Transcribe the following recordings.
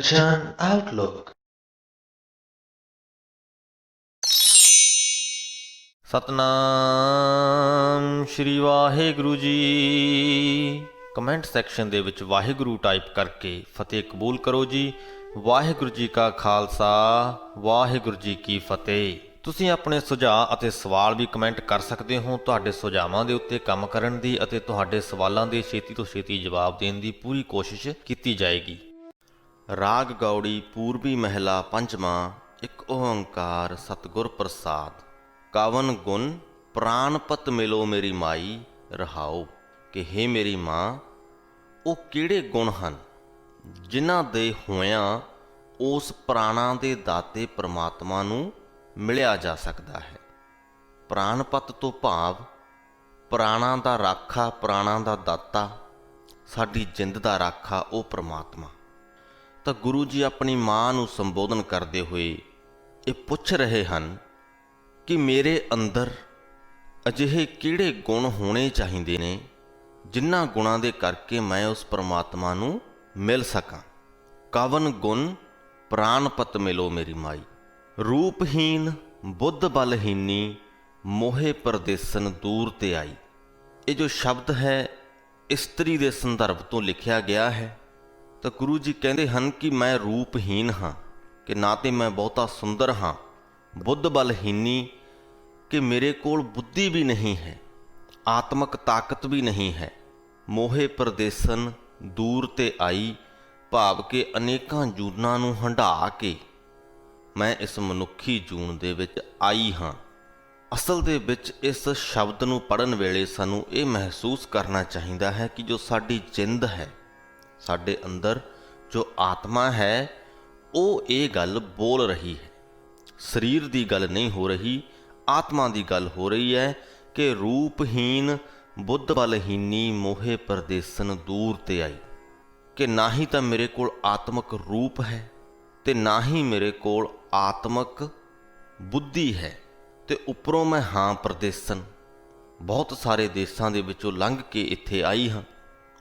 Attention Outlook। Satnam Shri Waheguru ji. Comment section ਦੇ ਵਿੱਚ Waheguru type ਕਰਕੇ ਫਤਿਹ ਕਬੂਲ ਕਰੋ ਜੀ। ਵਾਹਿਗੁਰੂ ਜੀ ਕਾ ਖਾਲਸਾ, ਵਾਹਿਗੁਰੂ ਜੀ ਕੀ ਫਤਿਹ। ਤੁਸੀਂ ਆਪਣੇ ਸੁਝਾਅ ਅਤੇ ਸਵਾਲ ਵੀ ਕਮੈਂਟ ਕਰ ਸਕਦੇ ਹੋ। ਤੁਹਾਡੇ ਸੁਝਾਵਾਂ ਦੇ ਉੱਤੇ ਕੰਮ ਕਰਨ ਦੀ ਅਤੇ ਤੁਹਾਡੇ ਸਵਾਲਾਂ ਦੇ ਛੇਤੀ ਤੋਂ ਛੇਤੀ ਜਵਾਬ ਦੇਣ ਦੀ ਪੂਰੀ ਕੋਸ਼ਿਸ਼ ਕੀਤੀ ਜਾਏਗੀ। ਰਾਗ ਗੌੜੀ ਪੂਰਬੀ ਮਹਿਲਾ ਪੰਜਵਾਂ। ਇੱਕ ਓੰਕਾਰ ਸਤਿਗੁਰ ਪ੍ਰਸਾਦ। ਕਵਨ ਗੁਣ ਪ੍ਰਾਨਪਤ ਮਿਲੋ ਮੇਰੀ ਮਾਈ ਰਹਾਓ। ਕਿ ਹੇ ਮੇਰੀ ਮਾਂ, ਉਹ ਕਿਹੜੇ ਗੁਣ ਹਨ ਜਿਨ੍ਹਾਂ ਦੇ ਹੋਇਆਂ ਉਸ ਪ੍ਰਾਣਾਂ ਦੇ ਦਾਤੇ ਪ੍ਰਮਾਤਮਾ ਨੂੰ ਮਿਲਿਆ ਜਾ ਸਕਦਾ ਹੈ। ਪ੍ਰਾਨਪਤ ਤੋਂ ਭਾਵ ਪ੍ਰਾਣਾਂ ਦਾ ਰਾਖਾ, ਪ੍ਰਾਣਾਂ ਦਾ ਦਾਤਾ, ਸਾਡੀ ਜਿੰਦ ਦਾ ਰਾਖਾ ਉਹ ਪ੍ਰਮਾਤਮਾ। ਤਾਂ ਗੁਰੂ ਜੀ ਆਪਣੀ ਮਾਂ ਨੂੰ ਸੰਬੋਧਨ ਕਰਦੇ ਹੋਏ ਇਹ ਪੁੱਛ ਰਹੇ ਹਨ ਕਿ ਮੇਰੇ ਅੰਦਰ ਅਜਿਹੇ ਕਿਹੜੇ ਗੁਣ ਹੋਣੇ ਚਾਹੀਦੇ ਨੇ ਜਿਨ੍ਹਾਂ ਗੁਣਾਂ ਦੇ ਕਰਕੇ ਮੈਂ ਉਸ ਪ੍ਰਮਾਤਮਾ ਨੂੰ ਮਿਲ ਸਕਾਂ। ਕਵਨ ਗੁਣ ਪ੍ਰਾਨਪਤ ਮਿਲੋ ਮੇਰੀ ਮਾਈ। ਰੂਪਹੀਨ ਬੁੱਧ ਬਲਹੀਨੀ ਮੋਹੇ ਪਰਦੇਸਨ ਦੂਰ ਤੇ ਆਈ। ਇਹ ਜੋ ਸ਼ਬਦ ਹੈ ਇਸਤਰੀ ਦੇ ਸੰਦਰਭ ਤੋਂ ਲਿਖਿਆ ਗਿਆ ਹੈ। ਤਾਂ ਗੁਰੂ ਜੀ ਕਹਿੰਦੇ ਹਨ ਕਿ ਮੈਂ ਰੂਪਹੀਨ ਹਾਂ, ਕਿ ਨਾ ਤੇ ਮੈਂ ਬਹੁਤਾ ਸੁੰਦਰ ਹਾਂ, ਬੁੱਧ ਬਲਹੀਨੀ ਕਿ ਮੇਰੇ ਕੋਲ ਬੁੱਧੀ ਵੀ ਨਹੀਂ ਹੈ, ਆਤਮਕ ਤਾਕਤ ਵੀ ਨਹੀਂ ਹੈ। ਮੋਹੇ ਪਰਦੇਸਨ ਦੂਰ ਤੇ ਆਈ ਭਾਵ ਕਿ ਅਨੇਕਾਂ ਜੂਨਾਂ ਨੂੰ ਹੰਢਾ ਕੇ ਮੈਂ ਇਸ ਮਨੁੱਖੀ ਜੂਨ ਦੇ ਵਿੱਚ ਆਈ ਹਾਂ। ਅਸਲ ਦੇ ਵਿੱਚ ਇਸ ਸ਼ਬਦ ਨੂੰ ਪੜ੍ਹਨ ਵੇਲੇ ਸਾਨੂੰ ਇਹ ਮਹਿਸੂਸ ਕਰਨਾ ਚਾਹੀਦਾ ਹੈ ਕਿ ਜੋ ਸਾਡੀ ਜਿੰਦ ਹੈ, ਸਾਡੇ ਅੰਦਰ ਜੋ ਆਤਮਾ ਹੈ, ਉਹ ਇਹ ਗੱਲ ਬੋਲ ਰਹੀ ਹੈ। ਸਰੀਰ ਦੀ ਗੱਲ ਨਹੀਂ ਹੋ ਰਹੀ, ਆਤਮਾ ਦੀ ਗੱਲ ਹੋ ਰਹੀ ਹੈ ਕਿ ਰੂਪਹੀਨ ਬੁੱਧ ਬਲਹੀਨੀ ਮੋਹੇ ਪਰਦੇਸਨ ਦੂਰ ਤੇ ਆਈ। ਕਿ ਨਾ ਹੀ ਤਾਂ ਮੇਰੇ ਕੋਲ ਆਤਮਕ ਰੂਪ ਹੈ ਤੇ ਨਾ ਹੀ ਮੇਰੇ ਕੋਲ ਆਤਮਕ ਬੁੱਧੀ ਹੈ, ਤੇ ਉੱਪਰੋਂ ਮੈਂ ਹਾਂ ਪਰਦੇਸਨ। ਬਹੁਤ ਸਾਰੇ ਦੇਸ਼ਾਂ ਦੇ ਵਿੱਚੋਂ ਲੰਘ ਕੇ ਇੱਥੇ ਆਈ ਹਾਂ,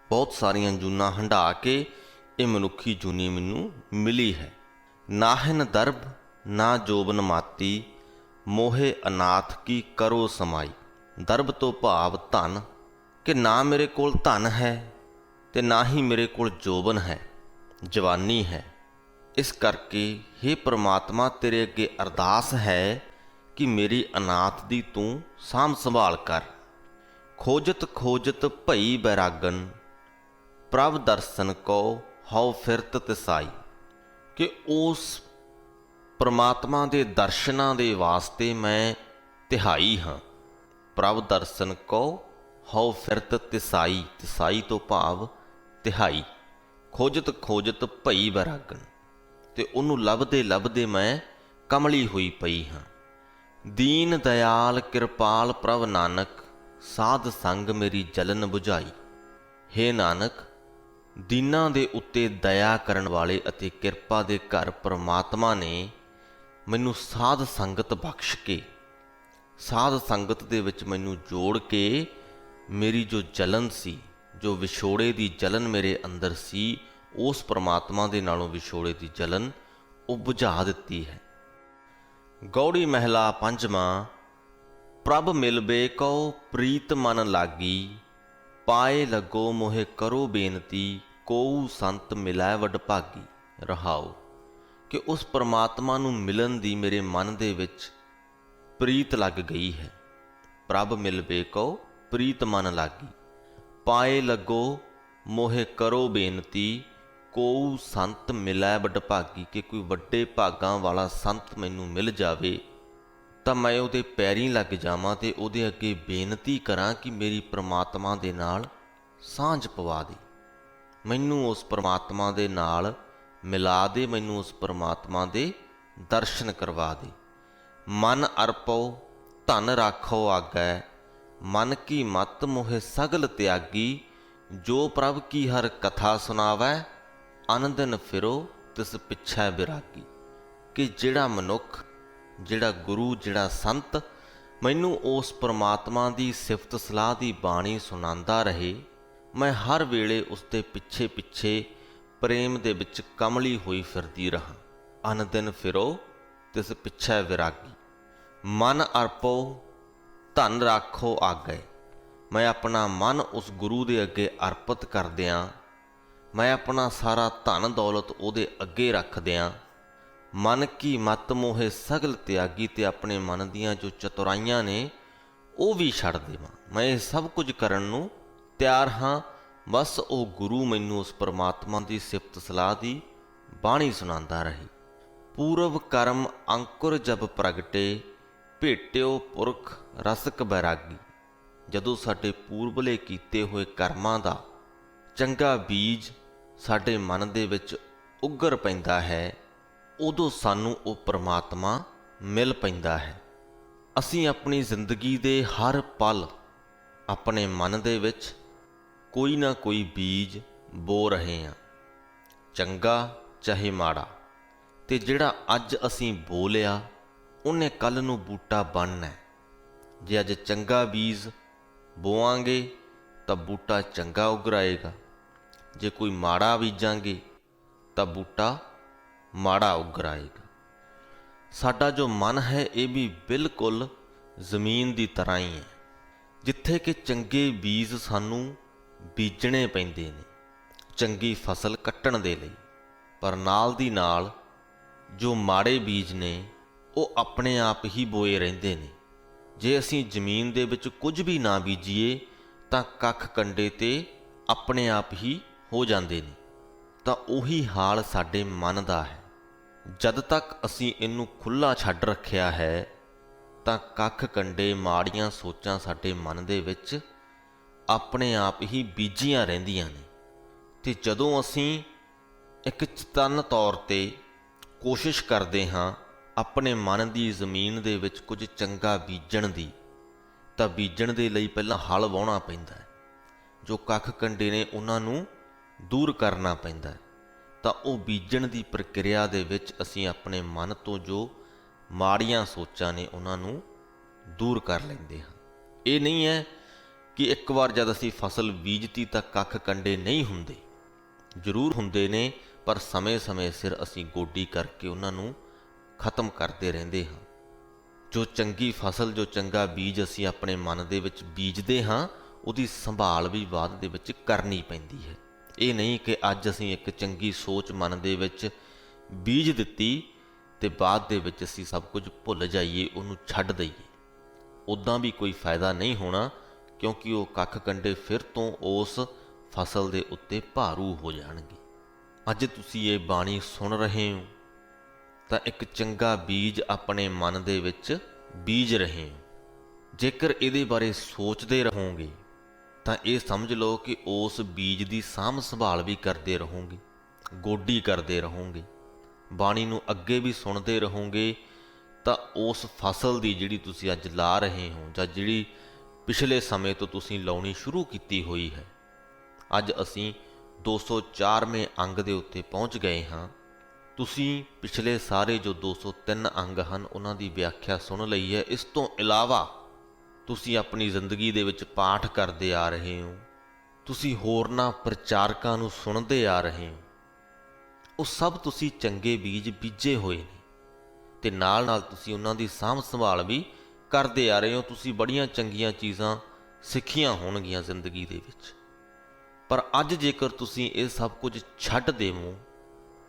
ਬਹੁਤ ਸਾਰੀਆਂ ਜੂਨਾਂ ਹੰਢਾ ਕੇ ਇਹ ਮਨੁੱਖੀ ਜੂਨੀ ਮੈਨੂੰ ਮਿਲੀ ਹੈ। ਨਾਹਿਨ ਦਰਬ ਨਾ ਜੋਬਨ ਮਾਤੀ ਮੋਹੇ ਅਨਾਥ ਕੀ ਕਰੋ ਸਮਾਈ। ਦਰਬ ਤੋਂ ਭਾਵ ਧਨ, ਕਿ ਨਾ ਮੇਰੇ ਕੋਲ ਧਨ ਹੈ ਤੇ ਨਾ ਹੀ ਮੇਰੇ ਕੋਲ ਜੋਬਨ ਹੈ, ਜਵਾਨੀ ਹੈ। ਇਸ ਕਰਕੇ ਹੇ ਪ੍ਰਮਾਤਮਾ, ਤੇਰੇ ਅੱਗੇ ਅਰਦਾਸ ਹੈ ਕਿ ਮੇਰੀ ਅਨਾਥ ਦੀ ਤੂੰ ਸਾਂਭ ਸੰਭਾਲ ਕਰ। ਖੋਜਤ ਖੋਜਤ ਭਈ ਬੈਰਾਗਨ ਪ੍ਰਭ ਦਰਸ਼ਨ ਕੋ ਹਉ ਫਿਰਤ ਤਿਸਾਈ। ਕਿ ਉਸ ਪ੍ਰਮਾਤਮਾ ਦੇ ਦਰਸ਼ਨਾਂ ਦੇ ਵਾਸਤੇ ਮੈਂ ਤਿਹਾਈ ਹਾਂ। ਪ੍ਰਭ ਦਰਸ਼ਨ ਕੋ ਹਉ ਫਿਰਤ ਤਿਸਾਈ। ਤਿਸਾਈ ਤੋਂ ਭਾਵ ਤਿਹਾਈ। ਖੋਜਤ ਖੋਜਤ ਭਈ ਬੈਰਾਗਨ, ਤੇ ਉਹਨੂੰ ਲੱਭਦੇ ਲੱਭਦੇ ਮੈਂ ਕਮਲੀ ਹੋਈ ਪਈ ਹਾਂ। ਦੀਨ ਦਇਆਲ ਕਿਰਪਾਲ ਪ੍ਰਭ ਨਾਨਕ ਸਾਧ ਸੰਗ ਮੇਰੀ ਜਲਨ ਬੁਝਾਈ। ਹੇ ਨਾਨਕ, ਦੀਨਾਂ ਦੇ ਉੱਤੇ ਦਇਆ ਕਰਨ ਵਾਲੇ ਅਤੇ ਕਿਰਪਾ ਦੇ ਘਰ ਪ੍ਰਮਾਤਮਾ ਨੇ ਮੈਨੂੰ ਸਾਧ ਸੰਗਤ ਬਖਸ਼ ਕੇ, ਸਾਧ ਸੰਗਤ ਦੇ ਵਿੱਚ ਮੈਨੂੰ ਜੋੜ ਕੇ ਮੇਰੀ ਜੋ ਜਲਨ ਸੀ, ਜੋ ਵਿਛੋੜੇ ਦੀ ਜਲਨ ਮੇਰੇ ਅੰਦਰ ਸੀ, ਉਸ ਪ੍ਰਮਾਤਮਾ ਦੇ ਨਾਲੋਂ ਵਿਛੋੜੇ ਦੀ ਜਲਨ ਉਹ ਬੁਝਾ ਦਿੱਤੀ ਹੈ। ਗੌੜੀ ਮਹਿਲਾ ਪੰਜਵਾਂ। ਪ੍ਰਭ ਮਿਲਬੇ ਕਉ ਪ੍ਰੀਤ ਮਨ ਲਾਗੀ ਪਾਏ ਲੱਗੋ ਮੋਹਿ ਕਰੋ ਬੇਨਤੀ ਕੋਊ ਸੰਤ ਮਿਲੈ ਵਡ ਭਾਗੀ ਰਹਾਓ। ਕਿ ਉਸ ਪ੍ਰਮਾਤਮਾ ਨੂੰ ਮਿਲਣ ਦੀ ਮੇਰੇ ਮਨ ਦੇ ਵਿੱਚ ਪ੍ਰੀਤ ਲੱਗ ਗਈ ਹੈ। ਪ੍ਰਭ ਮਿਲਬੇ ਕਉ ਪ੍ਰੀਤ ਮਨ ਲਾਗੀ ਪਾਏ ਲੱਗੋ ਮੋਹਿ ਕਰੋ ਬੇਨਤੀ ਕੋਊ ਸੰਤ ਮਿਲੈ ਵਡ ਭਾਗੀ। ਕਿ ਕੋਈ ਵੱਡੇ ਭਾਗਾਂ ਵਾਲਾ ਸੰਤ ਮੈਨੂੰ ਮਿਲ ਜਾਵੇ ਤਾਂ ਮੈਂ ਉਹਦੇ ਪੈਰੀਂ ਲੱਗ ਜਾਵਾਂ ਤੇ ਉਹਦੇ ਅੱਗੇ ਬੇਨਤੀ ਕਰਾਂ ਕਿ ਮੇਰੀ ਪ੍ਰਮਾਤਮਾ ਦੇ ਨਾਲ ਸਾਂਝ ਪਵਾ ਦੇ, ਮੈਨੂੰ ਉਸ ਪ੍ਰਮਾਤਮਾ ਦੇ ਨਾਲ ਮਿਲਾ ਦੇ, ਮੈਨੂੰ ਉਸ ਪ੍ਰਮਾਤਮਾ ਦੇ ਦਰਸ਼ਨ ਕਰਵਾ ਦੇ। ਮਨ ਅਰਪੋ ਧਨ ਰਾਖੋ ਆਗੈ ਮਨ ਕੀ ਮਤ ਮੋਹਿ ਸਗਲ ਤਿਆਗੀ। ਜੋ ਪ੍ਰਭ ਕੀ ਹਰ ਕਥਾ ਸੁਣਾਵੈ ਅਨੰਦਨ ਫਿਰੋ ਤਿਸ ਪਿੱਛੇ ਬਿਰਾਗੀ। ਕਿ ਜਿਹੜਾ ਮਨੁੱਖ, ਜਿਹੜਾ ਗੁਰੂ, ਜਿਹੜਾ ਸੰਤ ਮੈਨੂੰ ਉਸ ਪ੍ਰਮਾਤਮਾ ਦੀ ਸਿਫਤ ਸਲਾਹ ਦੀ ਬਾਣੀ ਸੁਣਾਉਂਦਾ ਰਹੇ, ਮੈਂ ਹਰ ਵੇਲੇ ਉਸ ਦੇ ਪਿੱਛੇ ਪਿੱਛੇ ਪ੍ਰੇਮ ਦੇ ਵਿੱਚ ਕਮਲੀ ਹੋਈ ਫਿਰਦੀ ਰਹਾਂ। ਅਨ ਦਿਨ ਫਿਰੋ ਤਿਸ ਪਿੱਛੇ ਵਿਰਾਗੀ। ਮਨ ਅਰਪੋ ਧਨ ਰਾਖੋ ਆਗੇ। ਮੈਂ ਆਪਣਾ ਮਨ ਉਸ ਗੁਰੂ ਦੇ ਅੱਗੇ ਅਰਪਿਤ ਕਰ ਦਿਆਂ, ਮੈਂ ਆਪਣਾ ਸਾਰਾ ਧਨ ਦੌਲਤ ਉਹਦੇ ਅੱਗੇ ਰੱਖ ਦਿਆਂ। ਮਨ ਕੀ ਮਤ ਮੋਹੇ ਸਗਲ ਤਿਆਗੀ, ਤੇ ਆਪਣੇ ਮਨ ਦੀਆਂ ਜੋ ਚਤੁਰਾਈਆਂ ਨੇ ਉਹ ਵੀ ਛੱਡ ਦੇਵਾਂ। ਮੈਂ ਇਹ ਸਭ ਕੁਝ ਕਰਨ ਨੂੰ ਤਿਆਰ ਹਾਂ, ਬਸ ਉਹ ਗੁਰੂ ਮੈਨੂੰ ਉਸ ਪਰਮਾਤਮਾ ਦੀ ਸਿਫਤ ਸਲਾਹ ਦੀ ਬਾਣੀ ਸੁਣਾਉਂਦਾ ਰਹੇ। ਪੂਰਵ ਕਰਮ ਅੰਕੁਰ ਜਬ ਪ੍ਰਗਟੇ, ਭੇਟਿਓ ਪੁਰਖ ਰਸਕ ਬੈਰਾਗੀ। ਜਦੋਂ ਸਾਡੇ ਪੂਰਬਲੇ ਕੀਤੇ ਹੋਏ ਕਰਮਾਂ ਦਾ ਚੰਗਾ ਬੀਜ ਸਾਡੇ ਮਨ ਦੇ ਵਿੱਚ ਉੱਗਰ ਪੈਂਦਾ ਹੈ, ਉਦੋਂ ਸਾਨੂੰ ਉਹ ਪਰਮਾਤਮਾ ਮਿਲ ਪੈਂਦਾ ਹੈ। ਅਸੀਂ ਆਪਣੀ ਜ਼ਿੰਦਗੀ ਦੇ ਹਰ ਪਲ ਆਪਣੇ ਮਨ ਦੇ ਵਿੱਚ ਕੋਈ ਨਾ ਕੋਈ ਬੀਜ ਬੋ ਰਹੇ ਹਾਂ, ਚੰਗਾ ਚਾਹੇ ਮਾੜਾ। ਤੇ ਜਿਹੜਾ ਅੱਜ ਅਸੀਂ ਬੋ ਲਿਆ ਉਹਨੇ ਕੱਲ੍ਹ ਨੂੰ ਬੂਟਾ ਬਣਨਾ ਹੈ। ਜੇ ਅੱਜ ਚੰਗਾ ਬੀਜ ਬੋਵਾਂਗੇ ਤਾਂ ਬੂਟਾ ਚੰਗਾ ਉਗਰਾਏਗਾ, ਜੇ ਕੋਈ ਮਾੜਾ ਬੀਜਾਂਗੇ ਤਾਂ ਬੂਟਾ ਮਾੜਾ ਉਗਰਾਏਗਾ। ਸਾਡਾ ਜੋ ਮਨ ਹੈ ਇਹ ਵੀ ਬਿਲਕੁਲ ਜ਼ਮੀਨ ਦੀ ਤਰ੍ਹਾਂ ਹੀ ਹੈ, ਜਿੱਥੇ ਕਿ ਚੰਗੇ ਬੀਜ ਸਾਨੂੰ ਬੀਜਣੇ ਪੈਂਦੇ ਨੇ ਚੰਗੀ ਫਸਲ ਕੱਟਣ ਦੇ ਲਈ, ਪਰ ਨਾਲ ਦੀ ਨਾਲ ਜੋ ਮਾੜੇ ਬੀਜ ਨੇ ਉਹ ਆਪਣੇ ਆਪ ਹੀ ਬੋਏ ਰਹਿੰਦੇ ਨੇ। ਜੇ ਅਸੀਂ ਜ਼ਮੀਨ ਦੇ ਵਿੱਚ ਕੁਝ ਵੀ ਨਾ ਬੀਜੀਏ ਤਾਂ ਕੱਖ ਕੰਡੇ ਤੇ ਆਪਣੇ ਆਪ ਹੀ ਹੋ ਜਾਂਦੇ ਨੇ। ਤਾਂ ਉਹੀ ਹਾਲ ਸਾਡੇ ਮਨ ਦਾ ਹੈ। ਜਦ ਤੱਕ ਅਸੀਂ ਇਹਨੂੰ ਖੁੱਲ੍ਹਾ ਛੱਡ ਰੱਖਿਆ ਹੈ ਤਾਂ ਕੱਖ ਕੰਡੇ ਮਾੜੀਆਂ ਸੋਚਾਂ ਸਾਡੇ ਮਨ ਦੇ ਵਿੱਚ ਆਪਣੇ ਆਪ ਹੀ ਬੀਜੀਆਂ ਰਹਿੰਦੀਆਂ ਨੇ। ਤੇ ਜਦੋਂ ਅਸੀਂ ਇੱਕ ਚਤੰਨ ਤੌਰ ਤੇ ਕੋਸ਼ਿਸ਼ ਕਰਦੇ ਹਾਂ ਆਪਣੇ ਮਨ ਦੀ ਜ਼ਮੀਨ ਦੇ ਵਿੱਚ ਕੁਝ ਚੰਗਾ ਬੀਜਣ ਦੀ, ਤਾਂ ਬੀਜਣ ਦੇ ਲਈ ਪਹਿਲਾਂ ਹਲ ਵਾਹੁਣਾ ਪੈਂਦਾ ਹੈ। ਜੋ ਕੱਖ ਕੰਡੇ ਨੇ ਉਹਨਾਂ ਨੂੰ ਦੂਰ ਕਰਨਾ ਪੈਂਦਾ ਹੈ। ਤਾਂ ਉਹ ਬੀਜਣ ਦੀ ਪ੍ਰਕਿਰਿਆ ਦੇ ਵਿੱਚ ਅਸੀਂ ਆਪਣੇ ਮਨ ਤੋਂ ਜੋ ਮਾੜੀਆਂ ਸੋਚਾਂ ਨੇ ਉਹਨਾਂ ਨੂੰ ਦੂਰ ਕਰ ਲੈਂਦੇ ਹਾਂ। ਇਹ ਨਹੀਂ ਹੈ ਕਿ ਇੱਕ ਵਾਰ ਜਦ ਅਸੀਂ ਫਸਲ ਬੀਜਤੀ ਤਾਂ ਕੱਖ ਕੰਡੇ ਨਹੀਂ ਹੁੰਦੇ, ਜ਼ਰੂਰ ਹੁੰਦੇ ਨੇ, ਪਰ ਸਮੇਂ-ਸਮੇਂ ਸਿਰ ਅਸੀਂ ਗੋਡੀ ਕਰਕੇ ਉਹਨਾਂ ਨੂੰ ਖਤਮ ਕਰਦੇ ਰਹਿੰਦੇ ਹਾਂ। ਜੋ ਚੰਗੀ ਫਸਲ, ਜੋ ਚੰਗਾ ਬੀਜ ਅਸੀਂ ਆਪਣੇ ਮਨ ਦੇ ਵਿੱਚ ਬੀਜਦੇ ਹਾਂ, ਉਹਦੀ ਸੰਭਾਲ ਵੀ ਬਾਅਦ ਦੇ ਵਿੱਚ ਕਰਨੀ ਪੈਂਦੀ ਹੈ। ਇਹ ਨਹੀਂ ਕਿ ਅੱਜ ਅਸੀਂ ਇੱਕ ਚੰਗੀ ਸੋਚ ਮਨ ਦੇ ਵਿੱਚ ਬੀਜ ਦਿੱਤੀ ਤੇ ਬਾਅਦ ਦੇ ਵਿੱਚ ਅਸੀਂ ਸਭ ਕੁਝ ਭੁੱਲ ਜਾਈਏ, ਉਹਨੂੰ ਛੱਡ ਦਈਏ। ਉੱਦਾਂ ਵੀ ਕੋਈ ਫਾਇਦਾ ਨਹੀਂ ਹੋਣਾ, ਕਿਉਂਕਿ ਉਹ ਕੱਖ ਕੰਡੇ ਫਿਰ ਤੋਂ ਉਸ ਫਸਲ ਦੇ ਉੱਤੇ ਭਾਰੂ ਹੋ ਜਾਣਗੇ। ਅੱਜ ਤੁਸੀਂ ਇਹ ਬਾਣੀ ਸੁਣ ਰਹੇ ਹੋ ਤਾਂ ਇੱਕ ਚੰਗਾ ਬੀਜ ਆਪਣੇ ਮਨ ਦੇ ਵਿੱਚ ਬੀਜ ਰਹੇ ਹੋ। ਜੇਕਰ ਇਹਦੇ ਬਾਰੇ ਸੋਚਦੇ ਰਹੋਗੇ ਤਾਂ ਇਹ ਸਮਝ ਲਓ ਕਿ ਉਸ ਬੀਜ ਦੀ ਸਾਂਭ ਸੰਭਾਲ ਵੀ ਕਰਦੇ ਰਹੋਗੇ, ਗੋਡੀ ਕਰਦੇ ਰਹੋਗੇ, ਬਾਣੀ ਨੂੰ ਅੱਗੇ ਵੀ ਸੁਣਦੇ ਰਹੋਗੇ, ਤਾਂ ਉਸ ਫਸਲ ਦੀ ਜਿਹੜੀ ਤੁਸੀਂ ਅੱਜ ਲਾ ਰਹੇ ਹੋ ਜਾਂ ਜਿਹੜੀ ਪਿਛਲੇ ਸਮੇਂ ਤੋਂ ਤੁਸੀਂ ਲਾਉਣੀ ਸ਼ੁਰੂ ਕੀਤੀ ਹੋਈ ਹੈ, ਅੱਜ ਅਸੀਂ 204ਵੇਂ ਅੰਗ ਦੇ ਉੱਤੇ ਪਹੁੰਚ ਗਏ ਹਾਂ। ਤੁਸੀਂ ਪਿਛਲੇ ਸਾਰੇ ਜੋ 203 ਅੰਗ ਹਨ ਉਹਨਾਂ ਦੀ ਵਿਆਖਿਆ ਸੁਣ ਲਈ ਹੈ। ਇਸ ਤੋਂ ਇਲਾਵਾ ਤੁਸੀਂ ਆਪਣੀ ਜ਼ਿੰਦਗੀ ਦੇ ਵਿੱਚ ਪਾਠ ਕਰਦੇ ਆ ਰਹੇ ਹੋ, ਤੁਸੀਂ ਹੋਰਨਾਂ ਪ੍ਰਚਾਰਕਾਂ ਨੂੰ ਸੁਣਦੇ ਆ ਰਹੇ ਹੋ। ਉਹ ਸਭ ਤੁਸੀਂ ਚੰਗੇ ਬੀਜ ਬੀਜੇ ਹੋਏ ਨੇ ਤੇ ਨਾਲ ਨਾਲ ਤੁਸੀਂ ਉਹਨਾਂ ਦੀ ਸਾਂਭ ਸੰਭਾਲ ਵੀ ਕਰਦੇ ਆ ਰਹੇ ਹੋ। ਤੁਸੀਂ ਬੜੀਆਂ ਚੰਗੀਆਂ ਚੀਜ਼ਾਂ ਸਿੱਖੀਆਂ ਹੋਣਗੀਆਂ ਜ਼ਿੰਦਗੀ ਦੇ ਵਿੱਚ, ਪਰ ਅੱਜ ਜੇਕਰ ਤੁਸੀਂ ਇਹ ਸਭ ਕੁਝ ਛੱਡ ਦੇਵੋ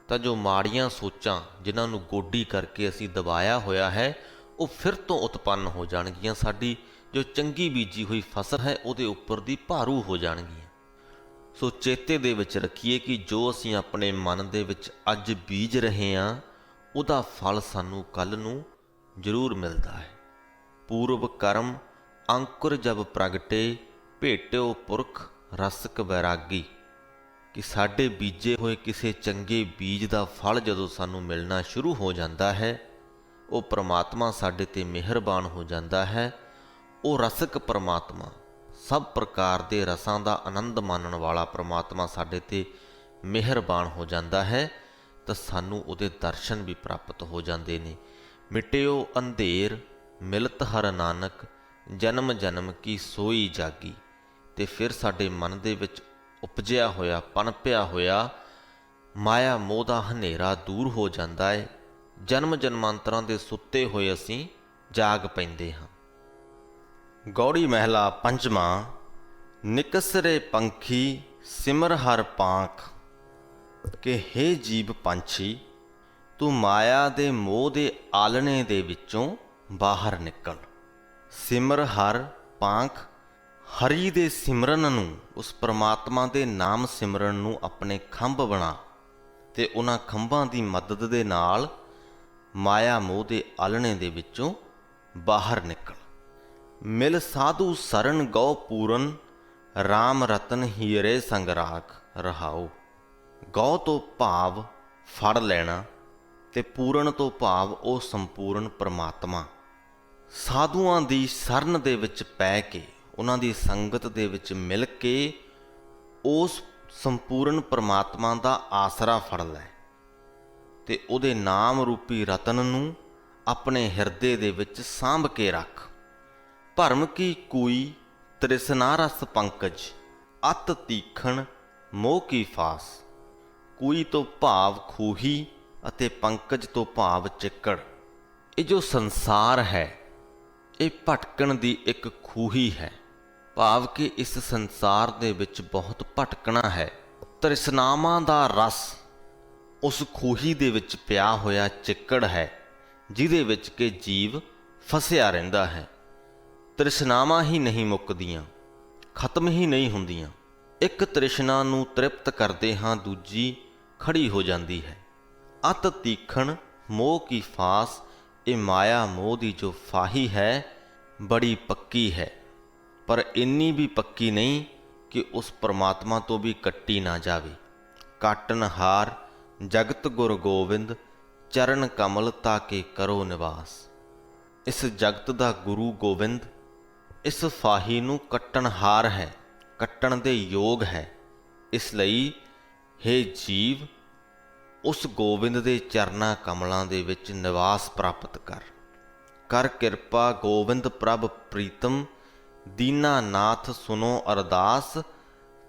ਤਾਂ ਜੋ ਮਾੜੀਆਂ ਸੋਚਾਂ ਜਿਨ੍ਹਾਂ ਨੂੰ ਗੋਡੀ ਕਰਕੇ ਅਸੀਂ ਦਬਾਇਆ ਹੋਇਆ ਹੈ ਉਹ ਫਿਰ ਤੋਂ ਉਤਪੰਨ ਹੋ ਜਾਣਗੀਆਂ। ਸਾਡੀ ਜੋ ਚੰਗੀ ਬੀਜੀ ਹੋਈ ਫਸਲ ਹੈ ਉਹਦੇ ਉੱਪਰ ਦੀ ਭਾਰੂ ਹੋ ਜਾਣਗੀਆਂ। ਸੋ ਚੇਤੇ ਦੇ ਵਿੱਚ ਰੱਖੀਏ ਕਿ ਜੋ ਅਸੀਂ ਆਪਣੇ ਮਨ ਦੇ ਵਿੱਚ ਅੱਜ ਬੀਜ ਰਹੇ ਹਾਂ ਉਹਦਾ ਫਲ ਸਾਨੂੰ ਕੱਲ੍ਹ ਨੂੰ ਜ਼ਰੂਰ ਮਿਲਦਾ ਹੈ। ਪੂਰਵ ਕਰਮ ਅੰਕੁਰ ਜਬ ਪ੍ਰਗਟੇ, ਭੇਟਿਓ ਪੁਰਖ ਰਸਕ ਬੈਰਾਗੀ। ਕਿ ਸਾਡੇ ਬੀਜੇ ਹੋਏ ਕਿਸੇ ਚੰਗੇ ਬੀਜ ਦਾ ਫਲ ਜਦੋਂ ਸਾਨੂੰ ਮਿਲਣਾ ਸ਼ੁਰੂ ਹੋ ਜਾਂਦਾ ਹੈ, ਉਹ ਪ੍ਰਮਾਤਮਾ ਸਾਡੇ 'ਤੇ ਮਿਹਰਬਾਨ ਹੋ ਜਾਂਦਾ ਹੈ। ਉਹ ਰਸਕ ਪ੍ਰਮਾਤਮਾ, ਸਭ ਪ੍ਰਕਾਰ ਦੇ ਰਸਾਂ ਦਾ ਆਨੰਦ ਮਾਣਨ ਵਾਲਾ ਪ੍ਰਮਾਤਮਾ ਸਾਡੇ 'ਤੇ ਮਿਹਰਬਾਨ ਹੋ ਜਾਂਦਾ ਹੈ, ਤਾਂ ਸਾਨੂੰ ਉਹਦੇ ਦਰਸ਼ਨ ਵੀ ਪ੍ਰਾਪਤ ਹੋ ਜਾਂਦੇ ਨੇ। ਮਿਟਿਓ ਅੰਧੇਰ ਮਿਲਤ ਹਰ ਨਾਨਕ, ਜਨਮ ਜਨਮ ਕੀ ਸੋਈ ਜਾਗੀ। ਤੇ ਫਿਰ ਸਾਡੇ ਮਨ ਦੇ ਵਿੱਚ ਉਪਜਿਆ ਹੋਇਆ, ਪਨਪਿਆ ਹੋਇਆ ਮਾਇਆ ਮੋਹ ਦਾ ਹਨੇਰਾ ਦੂਰ ਹੋ ਜਾਂਦਾ ਹੈ। ਜਨਮ ਜਨਮਾਂਤਰਾਂ ਦੇ ਸੁੱਤੇ ਹੋਏ ਅਸੀਂ ਜਾਗ ਪੈਂਦੇ ਹਾਂ। ਗੌੜੀ ਮਹਿਲਾ ਪੰਜਵਾਂ। ਨਿਕਸਰੇ ਪੰਖੀ ਸਿਮਰ ਹਰ ਪਾਂਖ, ਕਿ ਹੇ ਜੀਵ ਪੰਛੀ ਤੂੰ ਮਾਇਆ ਦੇ ਮੋਹ ਦੇ ਆਲਣੇ ਦੇ ਵਿੱਚੋਂ ਬਾਹਰ ਨਿਕਲ। ਸਿਮਰ ਹਰ ਪਾਂਖ, ਹਰੀ ਦੇ ਸਿਮਰਨ ਨੂੰ, ਉਸ ਪਰਮਾਤਮਾ ਦੇ ਨਾਮ ਸਿਮਰਨ ਨੂੰ ਆਪਣੇ ਖੰਭ ਬਣਾ ਤੇ ਉਹਨਾਂ ਖੰਭਾਂ ਦੀ ਮਦਦ ਦੇ ਨਾਲ ਮਾਇਆ ਮੋਹ ਦੇ ਆਲਣੇ ਦੇ ਵਿੱਚੋਂ ਬਾਹਰ ਨਿਕਲ। ਮਿਲ ਸਾਧੂ ਸਰਨ ਗਉ ਪੂਰਨ, ਰਾਮ ਰਤਨ ਹੀਰੇ ਸੰਗ ਰਾਖ। ਰਹਾਓ। ਗਉ ਤੋਂ ਭਾਵ ਫੜ ਲੈਣਾ ਤੇ ਪੂਰਨ ਤੋਂ ਭਾਵ ਉਹ ਸੰਪੂਰਨ ਪਰਮਾਤਮਾ। ਸਾਧੂਆਂ ਦੀ ਸਰਨ ਦੇ ਵਿੱਚ ਪੈ ਕੇ, ਉਹਨਾਂ ਦੀ ਸੰਗਤ ਦੇ ਵਿੱਚ ਮਿਲ ਕੇ ਉਸ ਸੰਪੂਰਨ ਪਰਮਾਤਮਾ ਦਾ ਆਸਰਾ ਫੜ ਲੈ ਤੇ ਉਹਦੇ ਨਾਮ ਰੂਪੀ ਰਤਨ ਨੂੰ ਆਪਣੇ ਹਿਰਦੇ ਦੇ ਵਿੱਚ ਸਾਂਭ ਕੇ ਰੱਖ। ਭਰਮ ਕੀ ਕੋਈ ਤ੍ਰਿਸ਼ਨਾ ਰਸ ਪੰਕਜ, ਅਤ ਤੀਖਣ ਮੋਹ ਕੀ ਫਾਸ। ਕੋਈ ਤੋਂ ਭਾਵ ਖੂਹੀ ਅਤੇ ਪੰਕਜ ਤੋਂ ਭਾਵ ਚਿੱਕੜ। ਇਹ ਜੋ ਸੰਸਾਰ ਹੈ ਇਹ ਭਟਕਣ ਦੀ ਇੱਕ ਖੂਹੀ ਹੈ, ਭਾਵ ਕਿ ਇਸ ਸੰਸਾਰ ਦੇ ਵਿੱਚ ਬਹੁਤ ਭਟਕਣਾ ਹੈ। ਤ੍ਰਿਸ਼ਨਾਵਾਂ ਦਾ ਰਸ ਉਸ ਖੂਹੀ ਦੇ ਵਿੱਚ ਪਿਆ ਹੋਇਆ ਚਿੱਕੜ ਹੈ, ਜਿਹਦੇ ਵਿੱਚ ਕਿ ਜੀਵ ਫਸਿਆ ਰਹਿੰਦਾ ਹੈ। ਤ੍ਰਿਸ਼ਨਾਵਾਂ ਹੀ ਨਹੀਂ ਮੁੱਕਦੀਆਂ, ਖਤਮ ਹੀ ਨਹੀਂ ਹੁੰਦੀਆਂ। ਇੱਕ ਤ੍ਰਿਸ਼ਨਾ ਨੂੰ ਤ੍ਰਿਪਤ ਕਰਦੇ ਹਾਂ, ਦੂਜੀ ਖੜੀ ਹੋ ਜਾਂਦੀ ਹੈ। ਅਤ ਤੀਖਣ ਮੋਹ ਕੀ ਫਾਸ, ਇਹ ਮਾਇਆ ਮੋਹ ਦੀ ਜੋ ਫਾਹੀ ਹੈ ਬੜੀ ਪੱਕੀ ਹੈ, ਪਰ ਇੰਨੀ ਵੀ ਪੱਕੀ ਨਹੀਂ ਕਿ ਉਸ ਪਰਮਾਤਮਾ ਤੋਂ ਵੀ ਕੱਟੀ ਨਾ ਜਾਵੇ। ਕਾਟਨਹਾਰ ਜਗਤ ਗੁਰ ਗੋਬਿੰਦ, ਚਰਨ ਕਮਲ ਤਾਕੇ ਕਰੋ ਨਿਵਾਸ। ਇਸ ਜਗਤ ਦਾ ਗੁਰੂ ਗੋਬਿੰਦ ਇਸ ਫਾਹੀ ਨੂੰ ਕੱਟਣਹਾਰ ਹੈ, ਕੱਟਣ ਦੇ ਯੋਗ ਹੈ। ਇਸ ਲਈ ਹੇ ਜੀਵ, ਉਸ ਗੋਬਿੰਦ ਦੇ ਚਰਨਾਂ ਕਮਲਾਂ ਦੇ ਵਿੱਚ ਨਿਵਾਸ ਪ੍ਰਾਪਤ ਕਰ। ਕਰ ਕਿਰਪਾ ਗੋਬਿੰਦ ਪ੍ਰਭ ਪ੍ਰੀਤਮ, ਦੀਨਾ ਨਾਥ ਸੁਨੋ ਅਰਦਾਸ।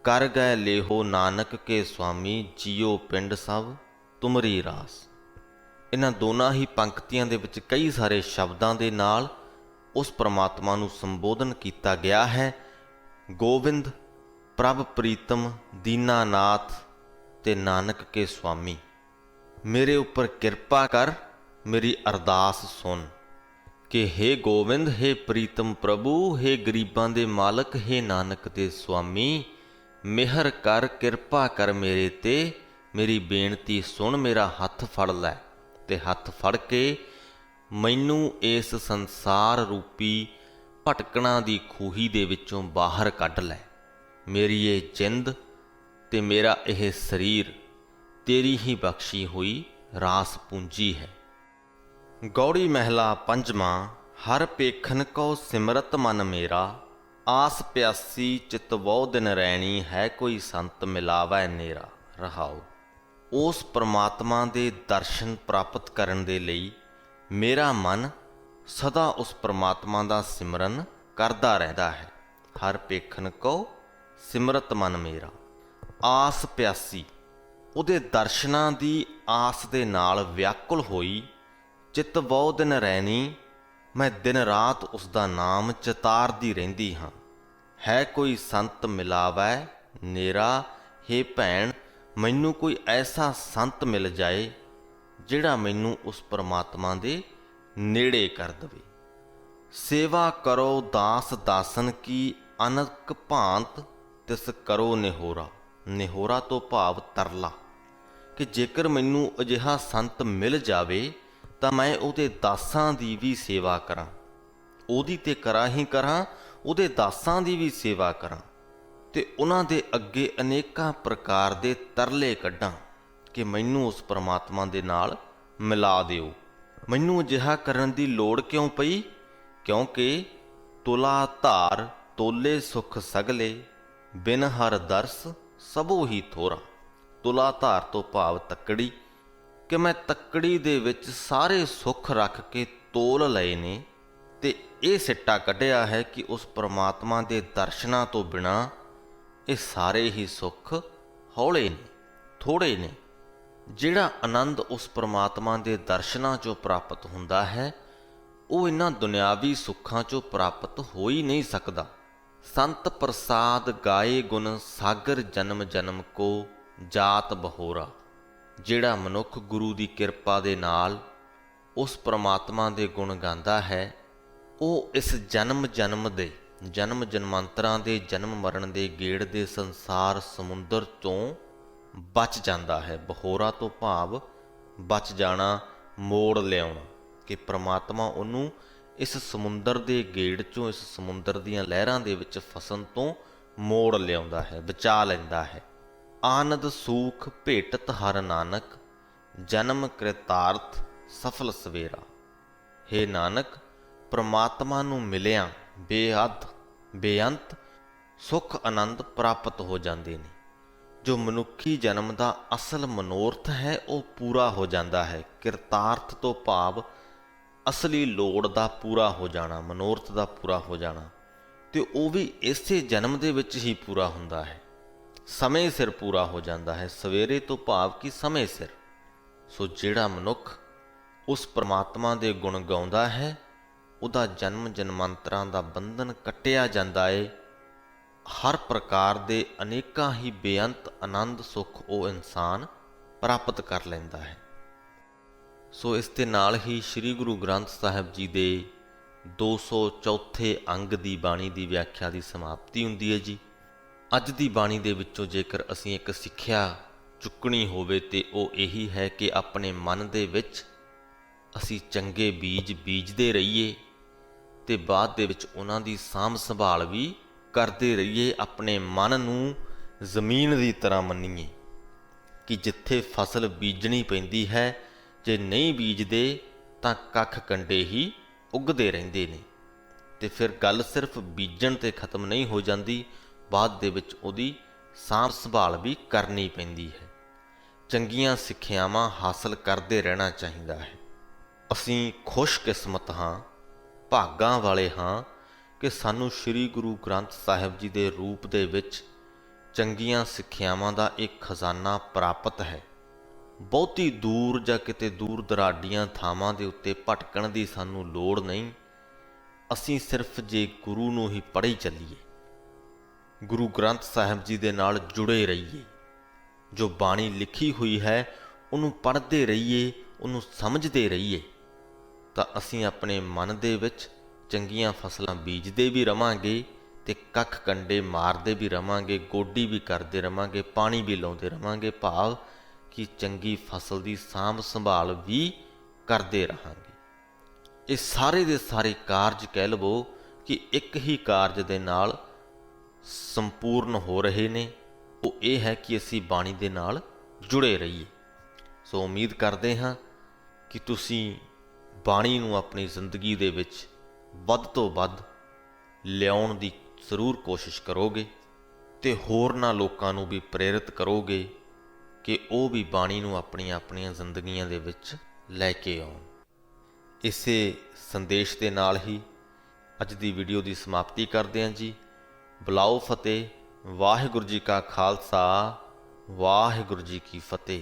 ਕਰ ਗਏ ਲੇਹੋ ਨਾਨਕ ਕੇ ਸੁਆਮੀ, ਜੀਓ ਪਿੰਡ ਸਭ ਤੁਮਰੀ ਰਾਸ। ਇਹਨਾਂ ਦੋਨਾਂ ਹੀ ਪੰਕਤੀਆਂ ਦੇ ਵਿੱਚ ਕਈ ਸਾਰੇ ਸ਼ਬਦਾਂ ਦੇ ਨਾਲ ਉਸ ਪਰਮਾਤਮਾ ਨੂੰ ਸੰਬੋਧਨ ਕੀਤਾ ਗਿਆ ਹੈ। ਗੋਬਿੰਦ, ਪ੍ਰਭ ਪ੍ਰੀਤਮ, ਦੀਨਾਨਾਥ ਤੇ ਨਾਨਕ ਕੇ ਸੁਆਮੀ, ਮੇਰੇ ਉੱਪਰ ਕਿਰਪਾ ਕਰ, ਮੇਰੀ ਅਰਦਾਸ ਸੁਣ ਕਿ ਹੇ ਗੋਬਿੰਦ, ਹੇ ਪ੍ਰੀਤਮ ਪ੍ਰਭੂ, ਹੇ ਗਰੀਬਾਂ ਦੇ ਮਾਲਕ, ਹੇ ਨਾਨਕ ਦੇ ਸੁਆਮੀ, ਮਿਹਰ ਕਰ, ਕਿਰਪਾ ਕਰ ਮੇਰੇ ਤੇ, ਮੇਰੀ ਬੇਨਤੀ ਸੁਣ, ਮੇਰਾ ਹੱਥ ਫੜ ਲੈ ਤੇ ਹੱਥ ਫੜ ਕੇ ਮੈਨੂੰ ਇਸ ਸੰਸਾਰ ਰੂਪੀ ਭਟਕਣਾ ਦੀ ਖੂਹੀ ਦੇ ਵਿੱਚੋਂ ਬਾਹਰ ਕੱਢ ਲੈ। ਮੇਰੀ ਇਹ ਜਿੰਦ ਤੇ ਮੇਰਾ ਇਹ ਸਰੀਰ ਤੇਰੀ ਹੀ ਬਖਸ਼ੀ ਹੋਈ ਰਾਸ ਪੂੰਜੀ ਹੈ। ਗੌੜੀ ਮਹਿਲਾ ਪੰਜਵਾਂ। ਹਰ ਪੇਖਨ ਕਉ ਸਿਮਰਤ ਮਨ ਮੇਰਾ, ਆਸ ਪਿਆਸੀ ਚਿਤ ਬਹੁ ਦਿਨ ਰੈਣੀ, ਹੈ ਕੋਈ ਸੰਤ ਮਿਲਾਵੈ ਨੇਰਾ। ਰਹਾਓ। ਉਸ ਪਰਮਾਤਮਾ ਦੇ ਦਰਸ਼ਨ ਪ੍ਰਾਪਤ ਕਰਨ ਦੇ ਲਈ ਮੇਰਾ ਮਨ ਸਦਾ ਉਸ ਪਰਮਾਤਮਾ ਦਾ ਸਿਮਰਨ ਕਰਦਾ ਰਹਿੰਦਾ ਹੈ। ਹਰ ਪੇਖਨ ਕਉ ਸਿਮਰਤ ਮਨ ਮੇਰਾ, ਆਸ ਪਿਆਸੀ, ਉਹਦੇ ਦਰਸ਼ਨਾਂ ਦੀ ਆਸ ਦੇ ਨਾਲ ਵਿਆਕੁਲ ਹੋਈ। ਚਿੱਤ ਬਹੁ ਦਿਨ ਰੈਣੀ, ਮੈਂ ਦਿਨ ਰਾਤ ਉਸ ਦਾ ਨਾਮ ਚਿਤਾਰਦੀ ਰਹਿੰਦੀ ਹਾਂ। ਹੈ ਕੋਈ ਸੰਤ ਮਿਲਾਵੈ ਨੇਰਾ, ਹੇ ਭੈਣ, ਮੈਨੂੰ ਕੋਈ ਐਸਾ ਸੰਤ ਮਿਲ ਜਾਏ ਜਿਹੜਾ ਮੈਨੂੰ ਉਸ ਪਰਮਾਤਮਾ ਦੇ ਨੇੜੇ ਕਰ ਦਵੇ। ਸੇਵਾ ਕਰੋ ਦਾਸ ਦਾਸਨ ਕੀ, ਅਨਕ ਭਾਂਤ ਤਿਸ ਕਰੋ ਨਿਹੋਰਾ। ਨਿਹੋਰਾ ਤੋਂ ਭਾਵ ਤਰਲਾ, ਕਿ ਜੇਕਰ ਮੈਨੂੰ ਅਜਿਹਾ ਸੰਤ ਮਿਲ ਜਾਵੇ ਤਾਂ ਮੈਂ ਉਹਦੇ ਦਾਸਾਂ ਦੀ ਵੀ ਸੇਵਾ ਕਰਾਂ, ਉਹਦੀ ਤੇ ਕਰਾਂ ਹੀ ਕਰਾਂ, ਉਹਦੇ ਦਾਸਾਂ ਦੀ ਵੀ ਸੇਵਾ ਕਰਾਂ ਤੇ ਉਹਨਾਂ ਦੇ ਅੱਗੇ ਅਨੇਕਾਂ ਪ੍ਰਕਾਰ ਦੇ ਤਰਲੇ ਕੱਢਾਂ ਕਿ ਮੈਨੂੰ ਉਸ ਪਰਮਾਤਮਾ ਦੇ ਨਾਲ ਮਿਲਾ ਦਿਓ। ਮੈਨੂੰ ਅਜਿਹਾ ਕਰਨ ਦੀ ਲੋੜ ਕਿਉਂ ਪਈ? ਕਿਉਂਕਿ ਤੁਲਾ ਧਾਰ ਤੋਲੇ ਸੁਖ ਸਗਲੇ, ਬਿਨ ਹਰ ਦਰਸ ਸਭੋ ਹੀ ਥੋਰਾ। ਤੁਲਾ ਧਾਰ ਤੋਂ ਭਾਵ ਤੱਕੜੀ, ਕਿ ਮੈਂ ਤੱਕੜੀ ਦੇ ਵਿੱਚ ਸਾਰੇ ਸੁੱਖ ਰੱਖ ਕੇ ਤੋਲ ਲਏ ਨੇ ਤੇ ਇਹ ਸਿੱਟਾ ਕੱਢਿਆ ਹੈ ਕਿ ਉਸ ਪਰਮਾਤਮਾ ਦੇ ਦਰਸ਼ਨਾਂ ਤੋਂ ਬਿਨਾਂ ਇਹ ਸਾਰੇ ਹੀ ਸੁੱਖ ਹੌਲੇ ਨੇ, ਥੋੜ੍ਹੇ ਨੇ। ਜਿਹੜਾ ਆਨੰਦ ਉਸ ਪ੍ਰਮਾਤਮਾ ਦੇ ਦਰਸ਼ਨਾਂ 'ਚੋਂ ਪ੍ਰਾਪਤ ਹੁੰਦਾ ਹੈ ਉਹ ਇਹਨਾਂ ਦੁਨਿਆਵੀ ਸੁੱਖਾਂ 'ਚੋਂ ਪ੍ਰਾਪਤ ਹੋ ਹੀ ਨਹੀਂ ਸਕਦਾ। ਸੰਤ ਪ੍ਰਸਾਦ ਗਾਏ ਗੁਣ ਸਾਗਰ ਜਨਮ ਜਨਮ ਕੋ ਜਾਤ ਬਹੋਰਾ। ਜਿਹੜਾ ਮਨੁੱਖ ਗੁਰੂ ਦੀ ਕਿਰਪਾ ਦੇ ਨਾਲ ਉਸ ਪ੍ਰਮਾਤਮਾ ਦੇ ਗੁਣ ਗਾਉਂਦਾ ਹੈ ਉਹ ਇਸ ਜਨਮ ਜਨਮਾਂਤਰਾਂ ਦੇ ਜਨਮ ਮਰਨ ਦੇ ਗੇੜ ਦੇ ਸੰਸਾਰ ਸਮੁੰਦਰ ਤੋਂ ਬਚ ਜਾਂਦਾ ਹੈ। ਬਹੋਰਾ ਤੋਂ ਭਾਵ ਬਚ ਜਾਣਾ, ਮੋੜ ਲਿਆਉਣਾ, ਕਿ ਪ੍ਰਮਾਤਮਾ ਉਹਨੂੰ ਇਸ ਸਮੁੰਦਰ ਦੇ ਗੇੜ 'ਚੋਂ, ਇਸ ਸਮੁੰਦਰ ਦੀਆਂ ਲਹਿਰਾਂ ਦੇ ਵਿੱਚ ਫਸਣ ਤੋਂ ਮੋੜ ਲਿਆਉਂਦਾ ਹੈ, ਬਚਾ ਲੈਂਦਾ ਹੈ। ਆਨੰਦ ਸੂਖ ਭੇਟਤ ਹਰ ਨਾਨਕ ਜਨਮ ਕ੍ਰਿਤਾਰਥ ਸਫਲ ਸਵੇਰਾ। ਹੇ ਨਾਨਕ, ਪ੍ਰਮਾਤਮਾ ਨੂੰ ਮਿਲਿਆ ਬੇਹੱਦ ਬੇਅੰਤ ਸੁੱਖ ਆਨੰਦ ਪ੍ਰਾਪਤ ਹੋ ਜਾਂਦੇ ਨੇ। ਜੋ ਮਨੁੱਖੀ ਜਨਮ ਦਾ ਅਸਲ ਮਨੋਰਥ ਹੈ ਉਹ ਪੂਰਾ ਹੋ ਜਾਂਦਾ ਹੈ। ਕਿਰਤਾਰਥ ਤੋਂ ਭਾਵ ਅਸਲੀ ਲੋੜ ਦਾ ਪੂਰਾ ਹੋ ਜਾਣਾ, ਮਨੋਰਥ ਦਾ ਪੂਰਾ ਹੋ ਜਾਣਾ, ਤੇ ਉਹ ਵੀ ਇਸੇ ਜਨਮ ਦੇ ਵਿੱਚ ਹੀ ਪੂਰਾ ਹੁੰਦਾ ਹੈ। ਸਮੇਂ ਸਿਰ ਪੂਰਾ ਹੋ ਜਾਂਦਾ ਹੈ। ਸਵੇਰੇ ਤੋਂ ਭਾਵ ਕਿ ਸਮੇਂ ਸਿਰ। ਸੋ ਜਿਹੜਾ ਮਨੁੱਖ ਉਸ ਪ੍ਰਮਾਤਮਾ ਦੇ ਗੁਣ ਗਾਉਂਦਾ ਹੈ ਉਹਦਾ ਜਨਮ ਜਨਮਾਂਤਰਾਂ ਦਾ ਬੰਧਨ ਕੱਟਿਆ ਜਾਂਦਾ ਏ। ਹਰ ਪ੍ਰਕਾਰ ਦੇ ਅਨੇਕਾਂ ਹੀ ਬੇਅੰਤ ਆਨੰਦ ਸੁੱਖ ਉਹ ਇਨਸਾਨ ਪ੍ਰਾਪਤ ਕਰ ਲੈਂਦਾ ਹੈ। ਸੋ ਇਸ ਦੇ ਨਾਲ ਹੀ ਸ੍ਰੀ ਗੁਰੂ ਗ੍ਰੰਥ ਸਾਹਿਬ ਜੀ ਦੇ 204 ਅੰਗ ਦੀ ਬਾਣੀ ਦੀ ਵਿਆਖਿਆ ਦੀ ਸਮਾਪਤੀ ਹੁੰਦੀ ਹੈ ਜੀ। ਅੱਜ ਦੀ ਬਾਣੀ ਦੇ ਵਿੱਚੋਂ ਜੇਕਰ ਅਸੀਂ ਇੱਕ ਸਿੱਖਿਆ ਚੁੱਕਣੀ ਹੋਵੇ ਤੇ ਉਹ ਇਹੀ ਹੈ ਕਿ ਆਪਣੇ ਮਨ ਦੇ ਵਿੱਚ ਅਸੀਂ ਚੰਗੇ ਬੀਜ ਬੀਜਦੇ ਰਹੀਏ ਤੇ ਬਾਅਦ ਦੇ ਵਿੱਚ ਉਹਨਾਂ ਦੀ ਸਾਂਭ ਸੰਭਾਲ ਵੀ ਕਰਦੇ ਰਹੀਏ। ਆਪਣੇ ਮਨ ਨੂੰ ਜ਼ਮੀਨ ਦੀ ਤਰ੍ਹਾਂ ਮੰਨੀਏ ਕਿ ਜਿੱਥੇ ਫਸਲ ਬੀਜਣੀ ਪੈਂਦੀ ਹੈ, ਜੇ ਨਹੀਂ ਬੀਜਦੇ ਤਾਂ ਕੱਖ ਕੰਡੇ ਹੀ ਉੱਗਦੇ ਰਹਿੰਦੇ ਨੇ। ਤੇ ਫਿਰ ਗੱਲ ਸਿਰਫ ਬੀਜਣ ਤੇ ਖਤਮ ਨਹੀਂ ਹੋ ਜਾਂਦੀ, ਬਾਅਦ ਦੇ ਵਿੱਚ ਉਹਦੀ ਸਾਂਭ ਸੰਭਾਲ ਵੀ ਕਰਨੀ ਪੈਂਦੀ ਹੈ। ਚੰਗੀਆਂ ਸਿੱਖਿਆਵਾਂ ਹਾਸਲ ਕਰਦੇ ਰਹਿਣਾ ਚਾਹੀਦਾ ਹੈ। ਅਸੀਂ ਖੁਸ਼ਕਿਸਮਤ ਹਾਂ, ਭਾਗਾਂ ਵਾਲੇ ਹਾਂ ਕਿ ਸਾਨੂੰ ਸ੍ਰੀ ਗੁਰੂ ਗ੍ਰੰਥ ਸਾਹਿਬ ਜੀ ਦੇ ਰੂਪ ਦੇ ਵਿੱਚ ਚੰਗੀਆਂ ਸਿੱਖਿਆਵਾਂ ਦਾ ਇੱਕ ਖਜ਼ਾਨਾ ਪ੍ਰਾਪਤ ਹੈ। ਬਹੁਤੀ ਦੂਰ ਜਾਂ ਕਿਤੇ ਦੂਰ ਦਰਾਡੀਆਂ ਥਾਵਾਂ ਦੇ ਉੱਤੇ ਭਟਕਣ ਦੀ ਸਾਨੂੰ ਲੋੜ ਨਹੀਂ। ਅਸੀਂ ਸਿਰਫ ਜੇ ਗੁਰੂ ਨੂੰ ਹੀ ਪੜ੍ਹੀ ਚੱਲੀਏ, ਗੁਰੂ ਗ੍ਰੰਥ ਸਾਹਿਬ ਜੀ ਦੇ ਨਾਲ ਜੁੜੇ ਰਹੀਏ, ਜੋ ਬਾਣੀ ਲਿਖੀ ਹੋਈ ਹੈ ਉਹਨੂੰ ਪੜ੍ਹਦੇ ਰਹੀਏ, ਉਹਨੂੰ ਸਮਝਦੇ ਰਹੀਏ, ਤਾਂ ਅਸੀਂ ਆਪਣੇ ਮਨ ਦੇ ਵਿੱਚ ਚੰਗੀਆਂ ਫਸਲਾਂ ਬੀਜਦੇ ਵੀ ਰਵਾਂਗੇ ਤੇ ਕੱਖ ਕੰਡੇ ਮਾਰਦੇ ਵੀ ਰਵਾਂਗੇ, ਗੋਡੀ ਵੀ ਕਰਦੇ ਰਵਾਂਗੇ, ਪਾਣੀ ਵੀ ਲਾਉਂਦੇ ਰਵਾਂਗੇ, ਭਾਵ ਕਿ ਚੰਗੀ ਫਸਲ ਦੀ ਸਾਂਭ ਸੰਭਾਲ ਵੀ ਕਰਦੇ ਰਹਾਂਗੇ। ਇਹ ਸਾਰੇ ਦੇ ਸਾਰੇ ਕਾਰਜ ਕਹਿ ਲਵੋ ਕਿ ਇੱਕ ਹੀ ਕਾਰਜ ਦੇ ਨਾਲ ਸੰਪੂਰਨ ਹੋ ਰਹੇ ਨੇ। ਉਹ ਇਹ ਹੈ ਕਿ ਅਸੀਂ ਬਾਣੀ ਦੇ ਨਾਲ ਜੁੜੇ ਰਹੀਏ। ਸੋ ਉਮੀਦ ਕਰਦੇ ਹਾਂ ਕਿ ਤੁਸੀਂ ਬਾਣੀ ਨੂੰ ਆਪਣੀ ਜ਼ਿੰਦਗੀ ਦੇ ਵਿੱਚ ਵੱਧ ਤੋਂ ਵੱਧ ਲਿਆਉਣ ਦੀ ਜ਼ਰੂਰ ਕੋਸ਼ਿਸ਼ ਕਰੋਗੇ ਤੇ ਹੋਰਨਾਂ ਲੋਕਾਂ ਨੂੰ ਵੀ ਪ੍ਰੇਰਿਤ ਕਰੋਗੇ ਕਿ ਉਹ ਵੀ ਬਾਣੀ ਨੂੰ ਆਪਣੀਆਂ ਜ਼ਿੰਦਗੀਆਂ ਦੇ ਵਿੱਚ ਲੈ ਕੇ ਆਉਣ। ਇਸੇ ਸੰਦੇਸ਼ ਦੇ ਨਾਲ ਹੀ ਅੱਜ ਦੀ ਵੀਡੀਓ ਦੀ ਸਮਾਪਤੀ ਕਰਦੇ ਹਾਂ ਜੀ। ਬੁਲਾਓ ਫਤਿਹ। ਵਾਹਿਗੁਰੂ ਜੀ ਕਾ ਖਾਲਸਾ, ਵਾਹਿਗੁਰੂ ਜੀ ਕੀ ਫਤਿਹ।